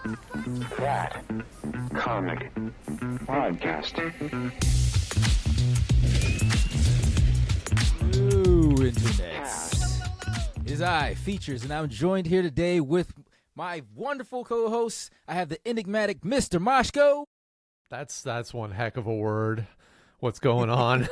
That comic podcast. New Internet. It is I, Features, and I'm joined here today with my wonderful co-hosts. I have the enigmatic Mr. Moshko. That's one heck of a word. What's going on?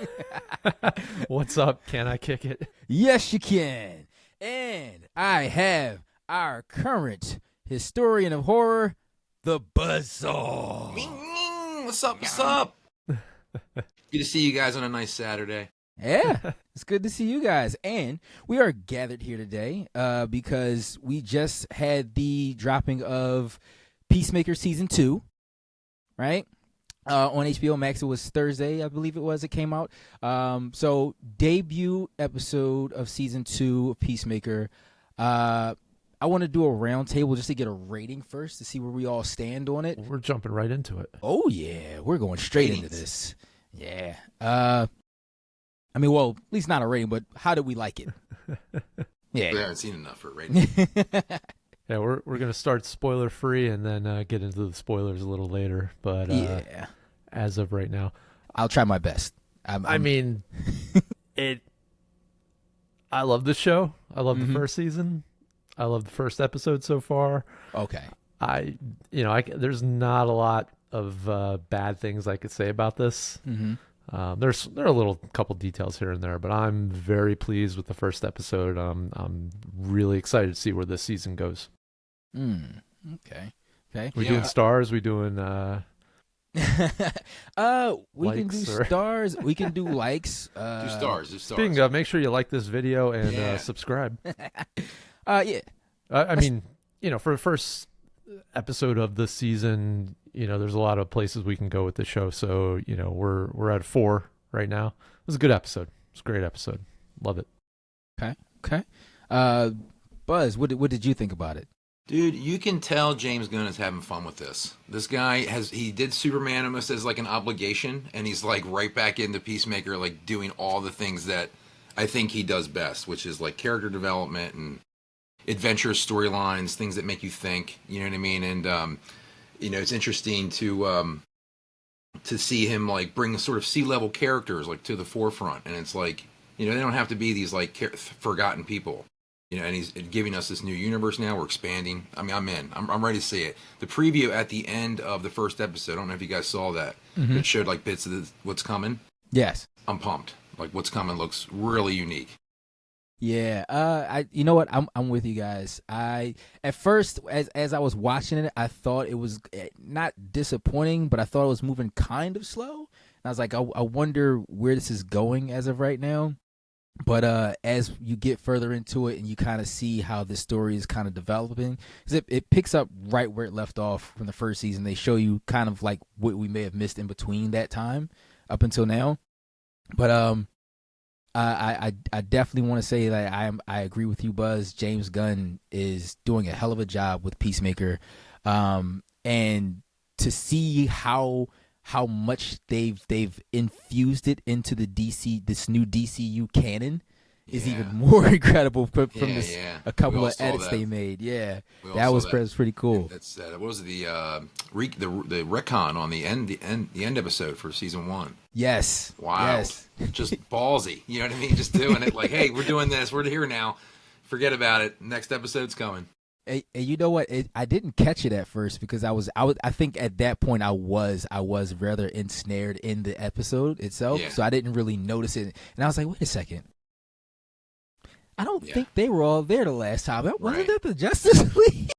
What's up? Can I kick it? Yes, you can. And I have our current historian of horror, the Buzzsaw. What's up? What's up? Good to see you guys on a nice Saturday. Yeah, it's good to see you guys. And we are gathered here today because we just had the dropping of Peacemaker Season 2, right? On HBO Max. It was Thursday, I believe it came out. So debut episode of Season 2 of Peacemaker. I want to do a round table just to get a rating first to see where we all stand on it. We're jumping right into it. Oh, yeah. We're going straight into this. Yeah. I mean, well, at least not a rating, but how do we like it? Yeah. We haven't seen enough for a rating. Yeah, we're going to start spoiler free and then get into the spoilers a little later. But yeah, as of right now, I'll try my best. I mean, I love the show. I love the first season. I love the first episode so far. Okay. There's not a lot of bad things I could say about this. Mm-hmm. There are a little couple details here and there, but I'm very pleased with the first episode. I'm really excited to see where this season goes. Okay. We doing stars? We doing we can do or... stars. We can do likes. Do stars. Speaking of, make sure you like this video and subscribe. Yeah. I mean, for the first episode of the season, there's a lot of places we can go with the show. So, we're at 4 right now. It was a good episode. It's a great episode. Love it. Okay. Buzz, what did you think about it? Dude, you can tell James Gunn is having fun with this. This guy he did Superman almost as like an obligation, and he's like right back into Peacemaker, like doing all the things that I think he does best, which is like character development and adventurous storylines, things that make you think, you know what I mean? And, it's interesting to see him like bring sort of C-level characters like to the forefront. And it's like, they don't have to be these like forgotten people. And he's giving us this new universe now. We're expanding. I mean, I'm in. I'm ready to see it. The preview at the end of the first episode, I don't know if you guys saw that. Mm-hmm. It showed like bits of what's coming. Yes. I'm pumped. Like what's coming looks really unique. Yeah. You know what? I'm with you guys. At first, as I was watching it, I thought it was not disappointing, but I thought it was moving kind of slow. And I was like, I wonder where this is going as of right now. But as you get further into it and you kind of see how the story is kind of developing, because it picks up right where it left off from the first season. They show you kind of like what we may have missed in between that time up until now. But I definitely want to say that I agree with you, Buzz. James Gunn is doing a hell of a job with Peacemaker, and to see how much they've infused it into this new DCU canon is even more incredible from a couple of edits they made. Yeah, that was pretty cool. That's what was the retcon on the end episode for season 1. Yes. Wow. Yes. Just ballsy. You know what I mean? Just doing it like, hey, we're doing this. We're here now. Forget about it. Next episode's coming. And you know what? I didn't catch it at first because I think at that point I was rather ensnared in the episode itself, so I didn't really notice it. And I was like, wait a second, I don't think they were all there the last time. Wasn't that the Justice League?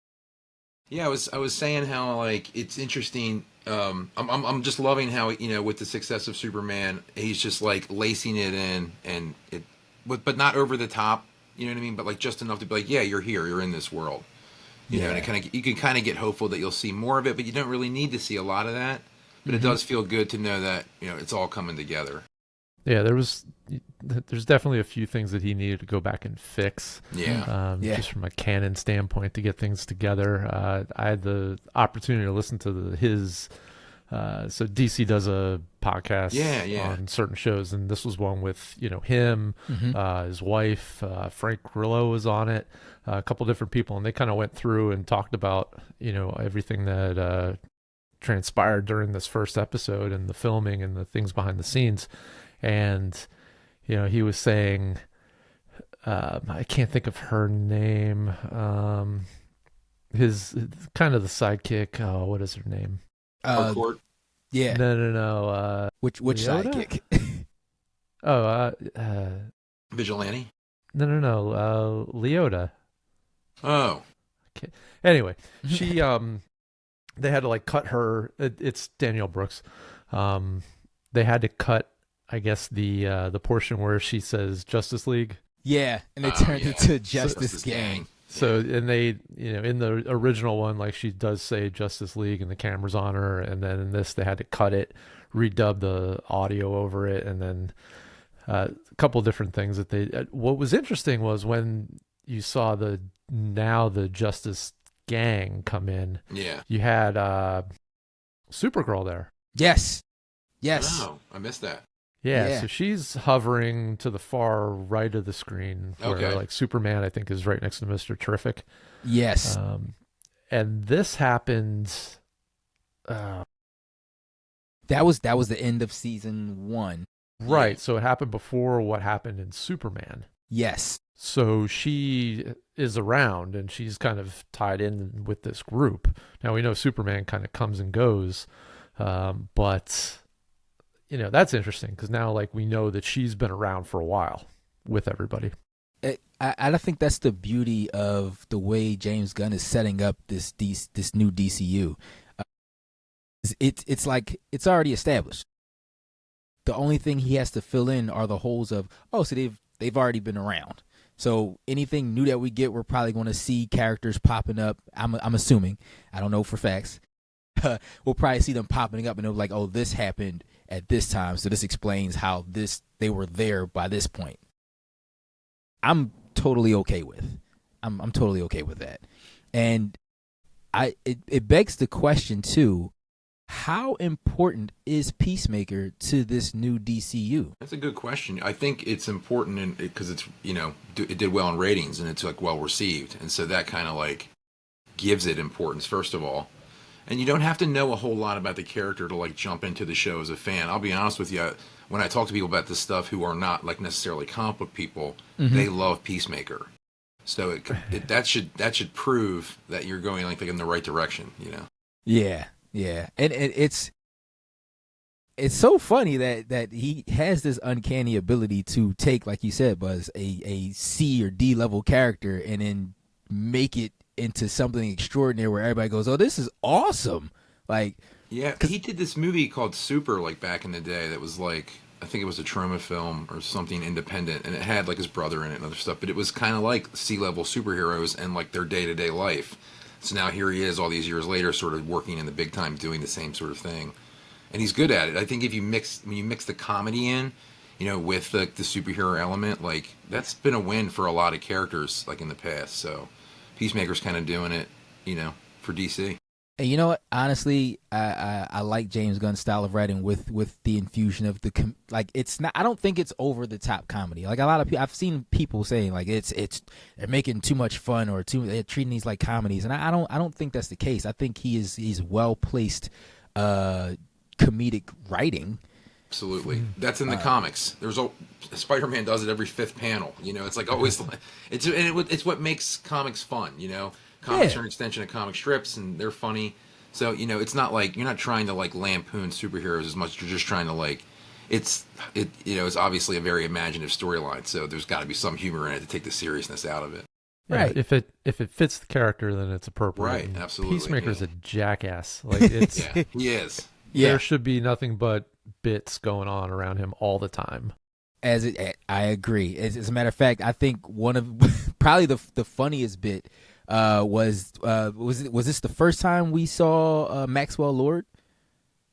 Yeah, I was saying how like it's interesting. I'm just loving how with the success of Superman, he's just like lacing it in and but not over the top. You know what I mean? But like just enough to be like, yeah, you're here, you're in this world. You know, and you can kind of get hopeful that you'll see more of it, but you don't really need to see a lot of that. But it does feel good to know that it's all coming together. Yeah, there's definitely a few things that he needed to go back and fix. Just from a canon standpoint to get things together. I had the opportunity to listen to his So DC does a podcast on certain shows, and this was one with him, his wife, Frank Grillo was on it, a couple different people, and they kind of went through and talked about everything that transpired during this first episode and the filming and the things behind the scenes. And he was saying, I can't think of her name, his kind of the sidekick, what is her name? Yeah. No. Which sidekick? Vigilante? No. Leota. Oh. Okay. Anyway, she they had to like cut her. It's Danielle Brooks. They had to cut, I guess, the portion where she says Justice League. Yeah, and they turned it to Justice Gang. So, and they, in the original one, like she does say Justice League and the camera's on her. And then in this, they had to cut it, redub the audio over it. And then a couple of different things that they, what was interesting was when you saw the Justice Gang come in. Yeah. You had Supergirl there. Yes. Oh, I missed that. Yeah, so she's hovering to the far right of the screen where like Superman, I think, is right next to Mr. Terrific. Yes. And this happened. That was the end of season 1. Right. Yeah. So it happened before what happened in Superman. Yes. So she is around and she's kind of tied in with this group. Now we know Superman kind of comes and goes, but that's interesting because now like we know that she's been around for a while with everybody. I think that's the beauty of the way James Gunn is setting up this new DCU. It's like it's already established. The only thing he has to fill in are the holes of so they've already been around. So anything new that we get, we're probably going to see characters popping up. I'm assuming. I don't know for facts. We'll probably see them popping up and they're like, oh, this happened at this time, so this explains how they were there by this point. I'm totally okay with. I'm totally okay with that. And it begs the question too, how important is Peacemaker to this new DCU? That's a good question. I think it's important because it's it did well in ratings and it's like well received, and so that kind of like gives it importance first of all. And you don't have to know a whole lot about the character to like jump into the show as a fan. I'll be honest with you, when I talk to people about this stuff who are not like necessarily comic book people, they love Peacemaker. So that should prove that you're going like in the right direction, Yeah. And it's so funny that he has this uncanny ability to take, like you said, Buzz, a C or D level character and then make it into something extraordinary where everybody goes, oh, this is awesome. Like, yeah, he did this movie called Super like back in the day that was like, I think it was a Troma film or something independent, and it had like his brother in it and other stuff, but it was kind of like C-level superheroes and like their day-to-day life. So now here he is all these years later sort of working in the big time doing the same sort of thing. And he's good at it. I think when you mix the comedy in, with the superhero element, like that's been a win for a lot of characters like in the past. So Peacemaker's kind of doing it, for DC. And you know what? Honestly, I like James Gunn's style of writing with the infusion of it's not. I don't think it's over the top comedy. Like a lot of people, I've seen people saying like it's they're making too much fun or they're treating these like comedies, and I don't think that's the case. I think he's well placed comedic writing. Absolutely, that's in the comics. Spider-Man does it every 5th panel. It's like always. It's what makes comics fun. Comics are an extension of comic strips, and they're funny. So it's not like you're not trying to like lampoon superheroes as much. You're just trying to like, it's obviously a very imaginative storyline. So there's got to be some humor in it to take the seriousness out of it. Yeah, right. If it fits the character, then it's appropriate. Right. And absolutely. Peacemaker's a jackass. Like it's yeah, he is. Yeah. There should be nothing but bits going on around him all the time. I agree. As a matter of fact, I think one of probably the funniest bit was this the first time we saw Maxwell Lord?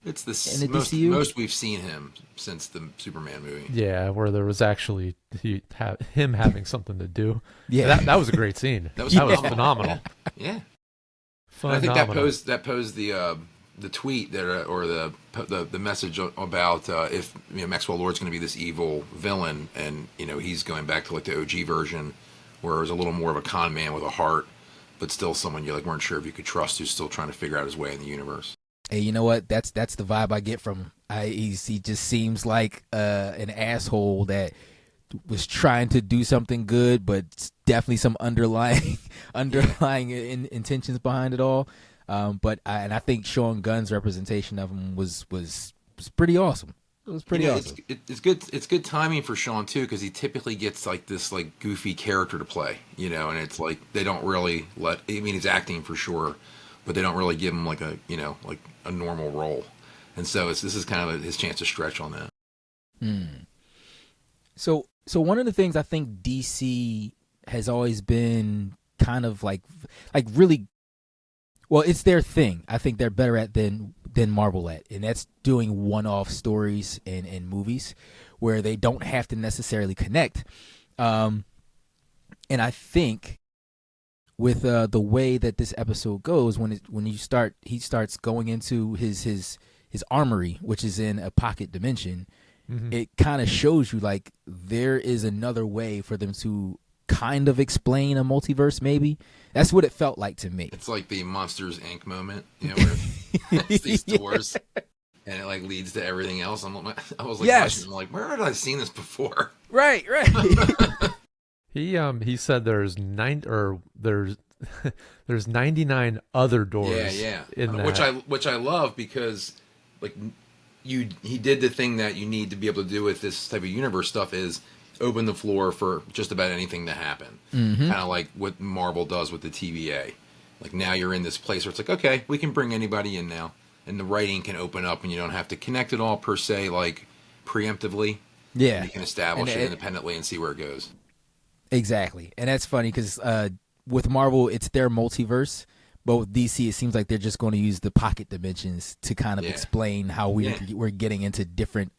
It's the most we've seen him since the Superman movie. Yeah, where there was actually him having something to do. Yeah, that was a great scene. That was phenomenal. Yeah, phenomenal. I think that posed the tweet that or the message about if Maxwell Lord's going to be this evil villain, and he's going back to like the OG version, where it was a little more of a con man with a heart, but still someone you like weren't sure if you could trust, who's still trying to figure out his way in the universe. Hey, you know what? That's the vibe I get from him. He just seems like an asshole that was trying to do something good, but definitely some underlying intentions behind it all. But I think Sean Gunn's representation of him was pretty awesome. It was pretty awesome. It's good. It's good timing for Sean too, because he typically gets like this like goofy character to play, and it's like they don't really let. I mean, he's acting for sure, but they don't really give him like a like a normal role, and so this is kind of his chance to stretch on that. So one of the things I think DC has always been kind of like really, well, it's their thing. I think they're better at than Marvel at, and that's doing one-off stories in movies where they don't have to necessarily connect. And I think with the way that this episode goes, he starts going into his armory, which is in a pocket dimension. Mm-hmm. It kind of shows you like there is another way for them to kind of explain a multiverse. Maybe that's what it felt like to me. It's like the Monsters Inc. moment, where it's these doors and it like leads to everything else. I was like, yes. I'm like, where had I seen this before? Right. He said there's 99 other doors. Yeah. In that. Which I love, because like he did the thing that you need to be able to do with this type of universe stuff, is open the floor for just about anything to happen. Mm-hmm. Kind of like what Marvel does with the TVA. Like now you're in this place where it's like, okay, we can bring anybody in now, and the writing can open up, and you don't have to connect it all per se, like preemptively. Yeah, you can establish it independently and see where it goes. Exactly, and that's funny because with Marvel, it's their multiverse. But with DC, it seems like they're just going to use the pocket dimensions to kind of explain how we're getting into different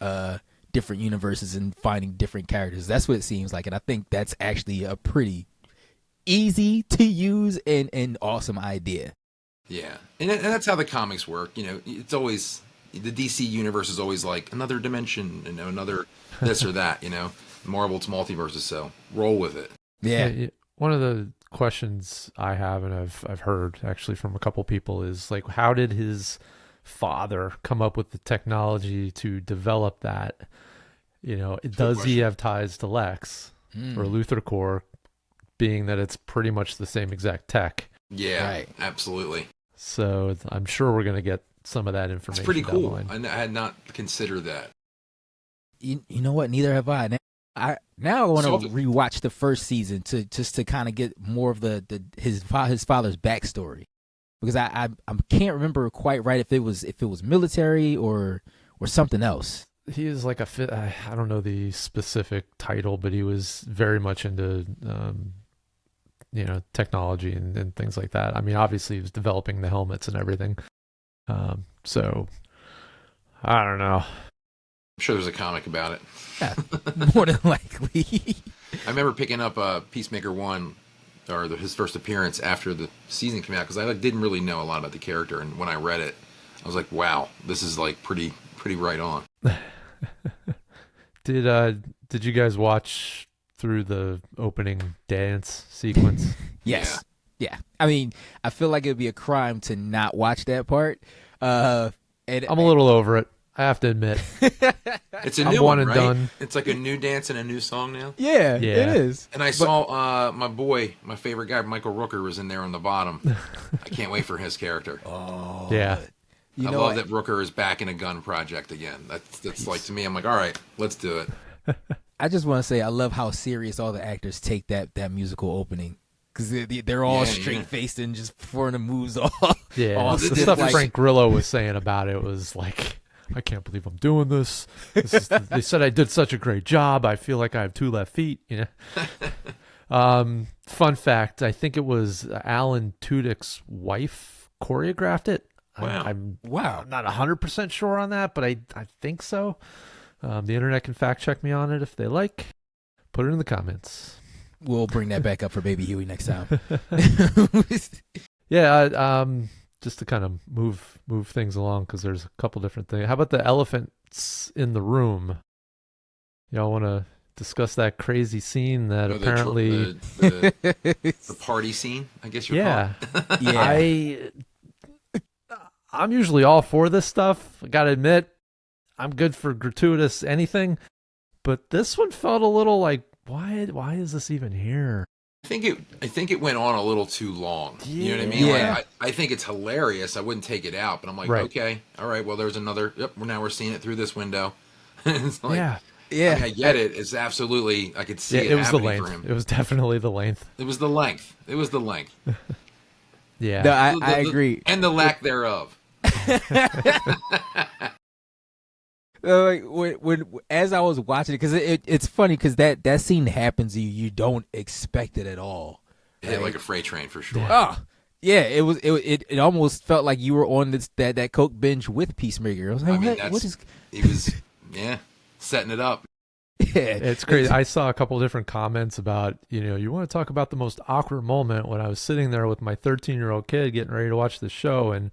universes and finding different characters. That's what it seems like, and I think that's actually a pretty easy to use and awesome idea. Yeah, and that's how the comics work. It's always the DC universe is always like another dimension, another this or that. Marvel, it's multiverses, so roll with it. Yeah. One of the questions I have, and I've heard actually from a couple people, is like, how did his father come up with the technology to develop that? Does he have ties to Lex or Luthor Corps, being that it's pretty much the same exact tech? Yeah, right. Absolutely. So I'm sure we're going to get some of that information. It's pretty cool. I had not considered that. You know what? Neither have I. Now I want to rewatch the first season to kind of get more of his father's backstory, because I can't remember quite right if it was military or something else. He is like I don't know the specific title, but he was very much into technology and things like that. I mean, obviously he was developing the helmets and everything. So I don't know. I'm sure there's a comic about it. Yeah, more than likely. I remember picking up Peacemaker 1, or his first appearance after the season came out, because I didn't really know a lot about the character, and when I read it, I was like, wow, this is like pretty right on. Did you guys watch through the opening dance sequence? Yes. Yeah. I mean, I feel like it would be a crime to not watch that part. I'm a little over it, I have to admit. It's a new one, right? Done. It's like a new dance and a new song now. Yeah, it is. And I saw my favorite guy, Michael Rooker, was in there on the bottom. I can't wait for his character. Oh, yeah. I love that Rooker is back in a Gunn project again. That's like, to me, I'm like, all right, let's do it. I just want to say I love how serious all the actors take that musical opening, because they're all straight faced and just performing the moves all. Yeah, all the stuff Frank Grillo was saying about it was like, I can't believe I'm doing this. They said I did such a great job. I feel like I have 2 left feet. Fun fact: I think it was Alan Tudyk's wife choreographed it. Wow. I'm not 100% sure on that, but I think so. The internet can fact check me on it if they like. Put it in the comments. We'll bring that back up for Baby Huey next time. Yeah. just to kind of move things along, because there's a couple different things. How about the elephants in the room? Y'all want to discuss that crazy scene that apparently the party scene, I guess you're calling it. I'm usually all for this stuff. I gotta admit, I'm good for gratuitous anything, but this one felt a little like, why is this even here? I think it went on a little too long. You know what I mean? Yeah. Like, I think it's hilarious. I wouldn't take it out, but I'm like, okay, all right, well, there's another. Yep, now we're seeing it through this window. It's like, yeah. I mean, I get it. It's absolutely. I could see it was the happening length. for him. It was definitely the length. It was the length. It was the length. Yeah. No, I agree. And the lack thereof. As I was watching it, because it's funny because that scene happens to you, you don't expect it at all. Yeah, like a freight train for sure. Oh, yeah, it almost felt like you were on that coke binge with Peacemaker. I was like, I mean, he was setting it up. Yeah, it's crazy. I saw a couple different comments about, you want to talk about the most awkward moment when I was sitting there with my 13-year-old kid getting ready to watch the show, and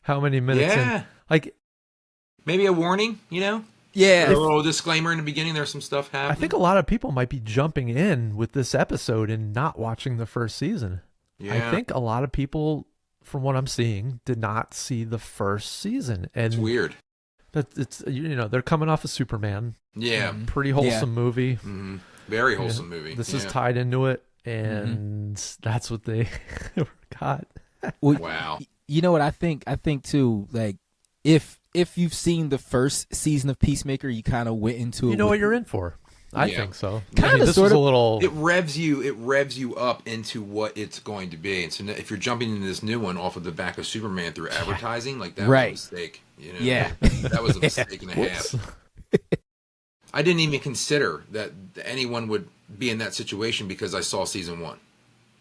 how many minutes in, like, maybe a warning, Yeah. A little disclaimer in the beginning, there's some stuff happening. I think a lot of people might be jumping in with this episode and not watching the first season. Yeah. I think a lot of people, from what I'm seeing, did not see the first season. And it's weird. It's they're coming off of Superman. Yeah. Pretty wholesome movie. Mm-hmm. Very wholesome movie. This is tied into it, and that's what they got. Wow. You know what I think? I think too, like, if you've seen the first season of Peacemaker, you kind of went into it. You know what you're in for. I think so. Kinda, this sort was of. a little. It revs you up into what it's going to be. And so if you're jumping into this new one off of the back of Superman through advertising, like that was a mistake. Yeah. That was a mistake and a half. I didn't even consider that anyone would be in that situation because I saw season 1.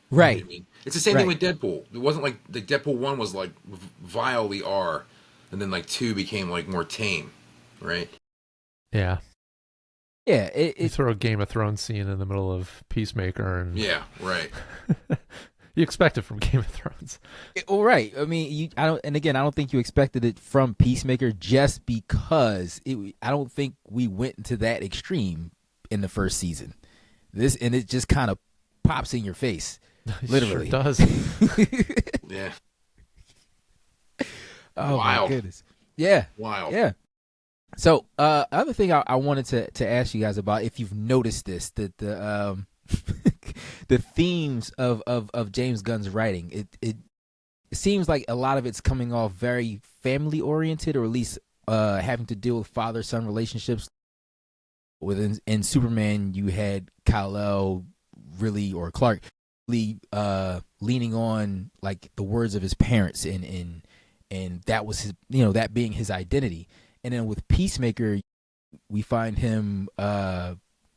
Right. You know what I mean? It's the same thing with Deadpool. It wasn't like the Deadpool 1 was like vilely R, and then like 2 became like more tame, right? Yeah. Yeah. You throw a Game of Thrones scene in the middle of Peacemaker, and Yeah, right. you expect it from Game of Thrones. Well, right. I mean, I don't think you expected it from Peacemaker just because I don't think we went to that extreme in the first season. It just kind of pops in your face, literally. Sure does. Yeah. Oh Wild. my goodness. Yeah. Wild. Yeah. So, other thing I wanted to ask you guys about, if you've noticed this, that the the themes of James Gunn's writing, it seems like a lot of it's coming off very family oriented, or at least having to deal with father-son relationships. In Superman, you had Kal-El or Clark really leaning on like the words of his parents, and that was his, that being his identity. And then with Peacemaker, we find him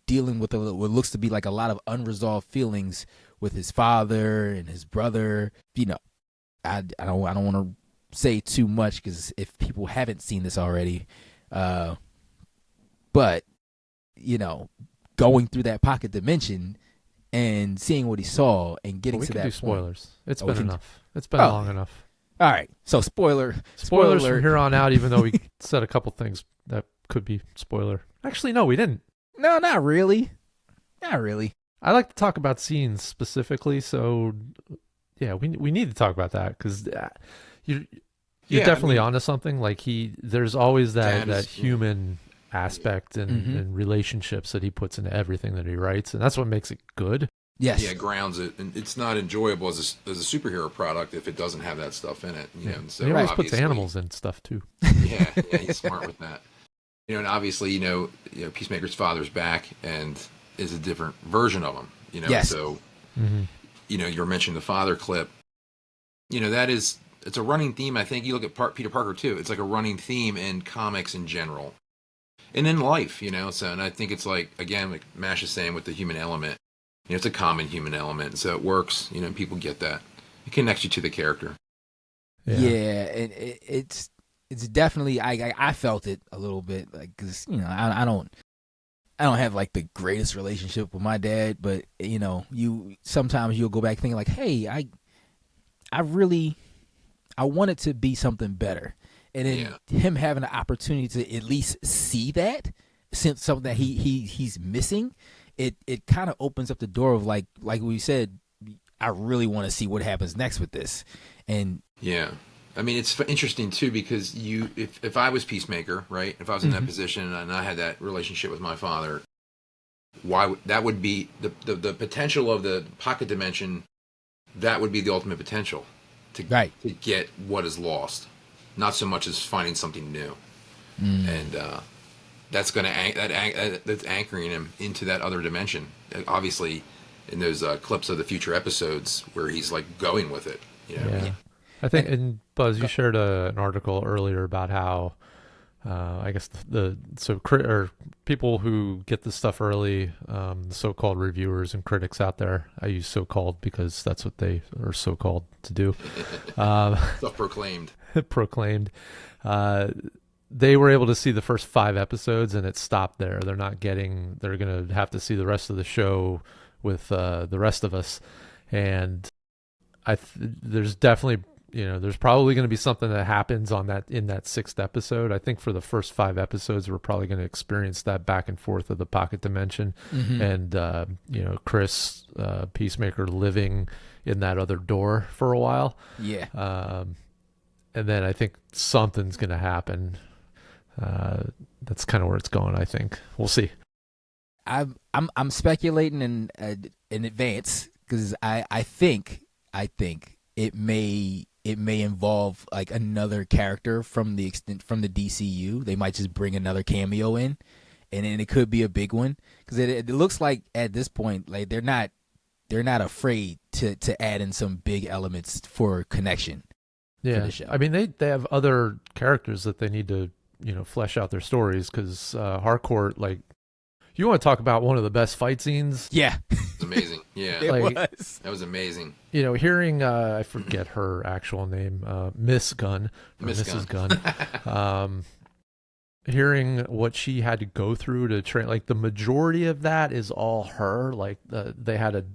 dealing with what looks to be like a lot of unresolved feelings with his father and his brother. I don't want to say too much because if people haven't seen this already, but going through that pocket dimension and seeing what he saw and getting to that do point. spoilers. It's been enough. It's been long enough. All right, so spoilers from here on out. Even though we said a couple things that could be spoiler. Actually, no, we didn't. No, not really. Not really. I like to talk about scenes specifically, so yeah, we need to talk about that because you're definitely onto something. Like there's always that human aspect and relationships that he puts into everything that he writes, and that's what makes it good. Yes. Yeah, grounds it, and it's not enjoyable as a superhero product if it doesn't have that stuff in it. And so he always puts animals in stuff too. Yeah, he's smart with that. And obviously, Peacemaker's father's back and is a different version of him. Yes. So, you were mentioning the father clip. It's a running theme. I think you look at Peter Parker too. It's like a running theme in comics in general, and in life. So, and I think it's like, again, like Mash is saying with the human element. It's a common human element, so it works. People get that. It connects you to the character. Yeah, and it's definitely I felt it a little bit, like, because I don't have like the greatest relationship with my dad, but sometimes you'll go back thinking like, hey, I I want it to be something better. And then him having the opportunity to at least see that, since something that he's missing, it kind of opens up the door of like we said, I really want to see what happens next with this. And yeah, I mean, it's interesting too, because if I was Peacemaker, right, if I was in that position and I had that relationship with my father, that would be the potential of the pocket dimension. That would be the ultimate potential to get what is lost, not so much as finding something new. And that's going to that's anchoring him into that other dimension. Obviously, in those clips of the future episodes where he's like going with it. You know? Yeah. I think, and Buzz, you shared an article earlier about how I guess people who get this stuff early, the so-called reviewers and critics out there. I use so-called because that's what they are so-called to do. Self-proclaimed. Proclaimed. They were able to see the first 5 episodes and it stopped there. They're going to have to see the rest of the show with the rest of us. And there's definitely, there's probably going to be something that happens in that 6th episode. I think for the first 5 episodes, we're probably going to experience that back and forth of the pocket dimension, and Chris, Peacemaker, living in that other door for a while. Yeah. And then I think something's going to happen. That's kind of where it's going. I think we'll see. I'm speculating in advance because I think it may involve like another character from the DCU. They might just bring another cameo in, and then it could be a big one because it looks like at this point like they're not afraid to add in some big elements for connection. Yeah, for the show. I mean they have other characters that they need to flesh out their stories because Harcourt, like, you want to talk about one of the best fight scenes? Yeah. It's amazing. Yeah. It like, was. That was amazing. Hearing, I forget her actual name, Miss Gunn. Mrs. Gunn. Hearing what she had to go through to train, like the majority of that is all her. Like they had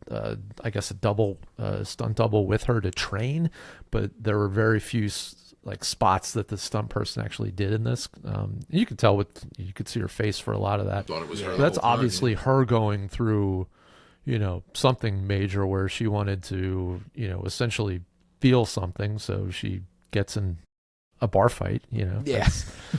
I guess a stunt double with her to train, but there were very few like spots that the stunt person actually did in this. You could tell you could see her face for a lot of that. I thought it was her. That's obviously her going through, something major where she wanted to, essentially feel something. So she gets in a bar fight, Yeah.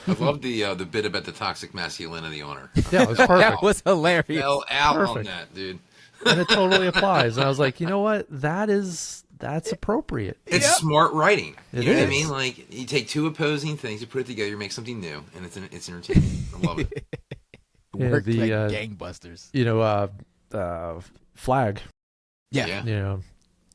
I love the bit about the toxic masculinity on her. Yeah, it was perfect. That was hilarious. Fell out on Perfect. that, dude. And it totally applies. And I was like, you know what? That's appropriate. It's smart writing. It You know what I is. mean? Like, you take 2 opposing things, you put it together, you make something new, and it's entertaining. I love it. Yeah, Worked the, like gangbusters. Flag. Yeah.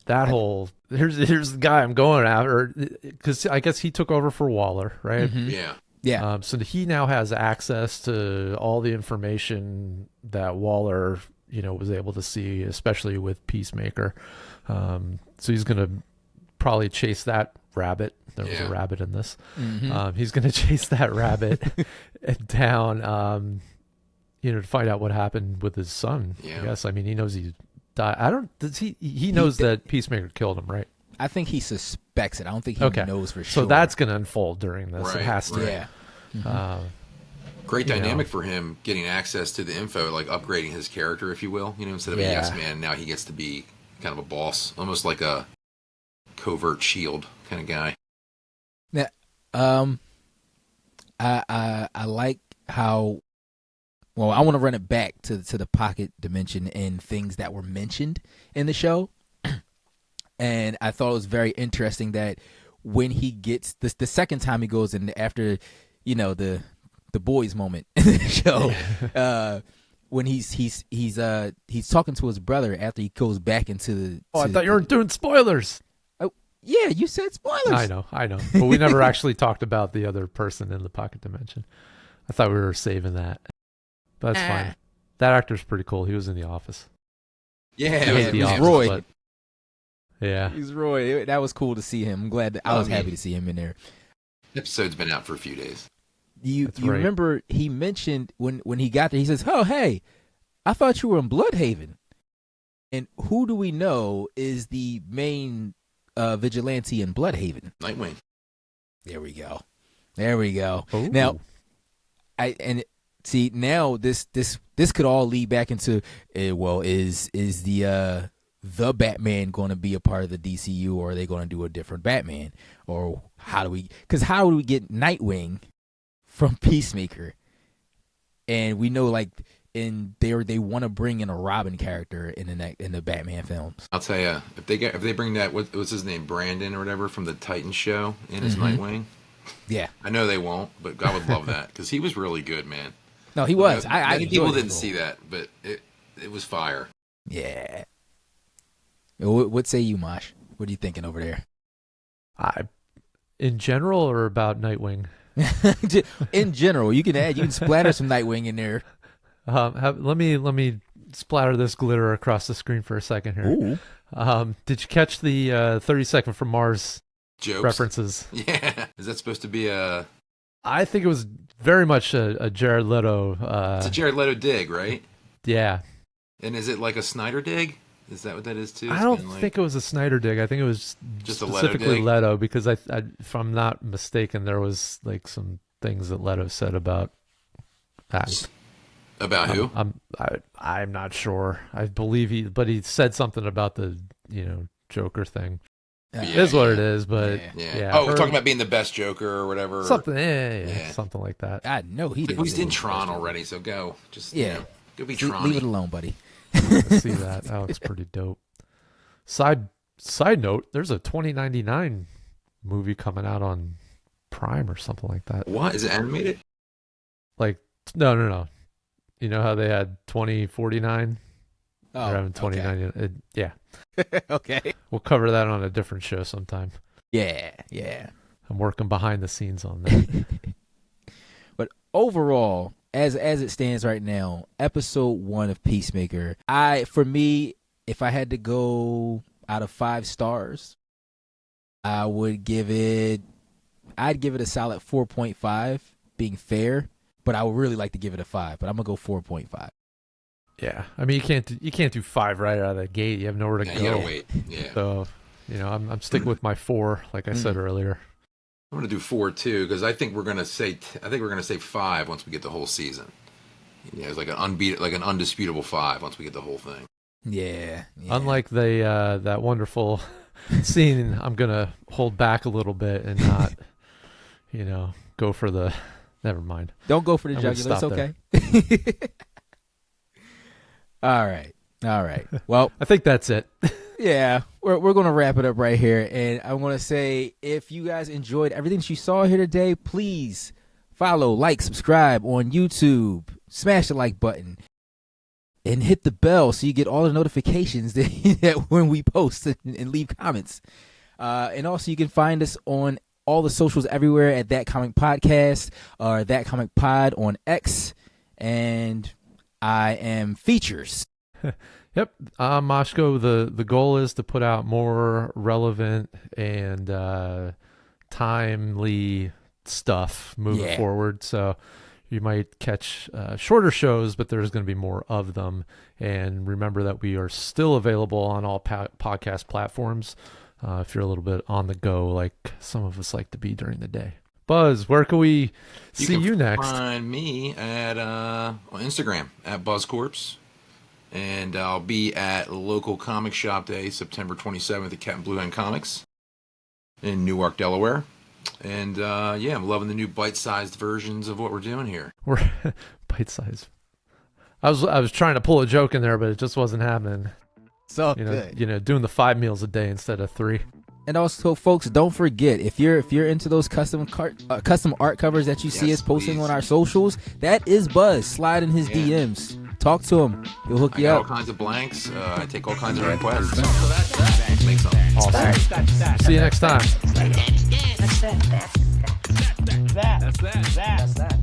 That whole here's the guy I'm going after, because I guess he took over for Waller, right? Yeah. Yeah. So he now has access to all the information that Waller, was able to see, especially with Peacemaker. So he's going to probably chase that rabbit. There was a rabbit in this. He's going to chase that rabbit down, to find out what happened with his son. Yeah. I guess. I mean, he knows he died. He knows that Peacemaker killed him, right? I think he suspects it. I don't think he knows for sure. So that's going to unfold during this. It has to. Right. Yeah. Great dynamic for him getting access to the info, like upgrading his character, if you will. Instead of a yes man, now he gets to be kind of a boss, almost like a covert shield kind of guy. Yeah. I like how. Well, I want to run it back to the pocket dimension and things that were mentioned in the show, and I thought it was very interesting that when he gets the second time he goes in after, the boys moment in the show, when he's talking to his brother after he goes back into the. I thought you were doing spoilers. Oh, yeah, you said spoilers. I know, but we never actually talked about the other person in the pocket dimension. I thought we were saving that. But that's fine. That actor's pretty cool. He was in The Office. Yeah, it was Office, Roy. but- yeah. He's Roy. That was cool to see him. I'm glad that I was happy to see him in there. Episode's been out for a few days. You That's right. remember he mentioned when he got there, he says, "Oh, hey, I thought you were in Bloodhaven." And who do we know is the main vigilante in Bloodhaven. Nightwing. There we go. There we go. Ooh. Now, now this could all lead back into is the Batman going to be a part of the DCU, or are they going to do a different Batman, or how do we get Nightwing from Peacemaker, and we know they want to bring in a Robin character in the Batman films. I'll tell you, if they bring that what's his name, Brandon or whatever from the Titans show in his Nightwing. Yeah, I know they won't, but I would love that because he was really good, man. No, he was. Many people didn't see that, but it was fire. Yeah. What say you, Mosh? What are you thinking over there? In general, or about Nightwing? In general, you can splatter some Nightwing in there. Let me splatter this glitter across the screen for a second here. Ooh. Did you catch the 30-second from Mars Jokes. references? Yeah. Is that supposed to be a... I think it was very much a Jared Leto. It's a Jared Leto dig, right? Yeah. And is it like a Snyder dig? Is that what that is too? I don't think it was a Snyder dig. I think it was just specifically a Leto, because I, if I'm not mistaken, there was like some things that Leto said about that. About who? I'm not sure. I believe he said something about the Joker thing. It is what it is, but yeah. Oh, we're talking about being the best Joker or whatever. Something, something like that. I know he did. He's in Tron already, so go. Just go be Tron. Leave it alone, buddy. Let's see that. That looks pretty dope. Side note: there's a 2099 movie coming out on Prime or something like that. What is it animated? Like no. You know how they had 2049? Oh, they're having 2099. Yeah. Okay. We'll cover that on a different show sometime. Yeah. I'm working behind the scenes on that. But overall, as it stands right now, episode 1 of Peacemaker, for me, if I had to go out of 5 stars, I'd give it a solid 4.5, being fair, but I would really like to give it a 5, but I'm going to go 4.5. Yeah. I mean, you can't do 5 right out of the gate. You have nowhere to go. You gotta wait. Yeah. So, I'm sticking with my 4, like I said earlier. I'm gonna do 4 too, because I think we're gonna say 5 once we get the whole season. It's like an undisputable 5 once we get the whole thing. Yeah. Unlike that wonderful scene, I'm gonna hold back a little bit and not, go for the. Never mind. Don't go for the jugular. It's okay. All right. Well, I think that's it. Yeah, we're going to wrap it up right here. And I want to say, if you guys enjoyed everything that you saw here today, please follow, subscribe on YouTube, smash the like button, and hit the bell so you get all the notifications that when we post and leave comments. And also, you can find us on all the socials everywhere at That Comic Podcast or That Comic Pod on X. And I am Features. Yep. Moshko, the goal is to put out more relevant and timely stuff moving forward. So you might catch shorter shows, but there's going to be more of them. And remember that we are still available on all podcast platforms if you're a little bit on the go, like some of us like to be during the day. Buzz, where can we see you next? You can find me at on Instagram at BuzzCorps. And I'll be at local comic shop day, September 27th at Captain Blue Hen Comics in Newark, Delaware. And I'm loving the new bite-sized versions of what we're doing here. We're bite-sized. I was trying to pull a joke in there, but it just wasn't happening. So good. Doing the 5 meals a day instead of 3. And also, folks, don't forget, if you're into those custom art covers that you see us posting on our socials, that is Buzz. Slide in his DMs. Talk to him. He'll hook you up. All kinds of blanks. I take all kinds of requests. Let's make something. Awesome. See you next time. That's that.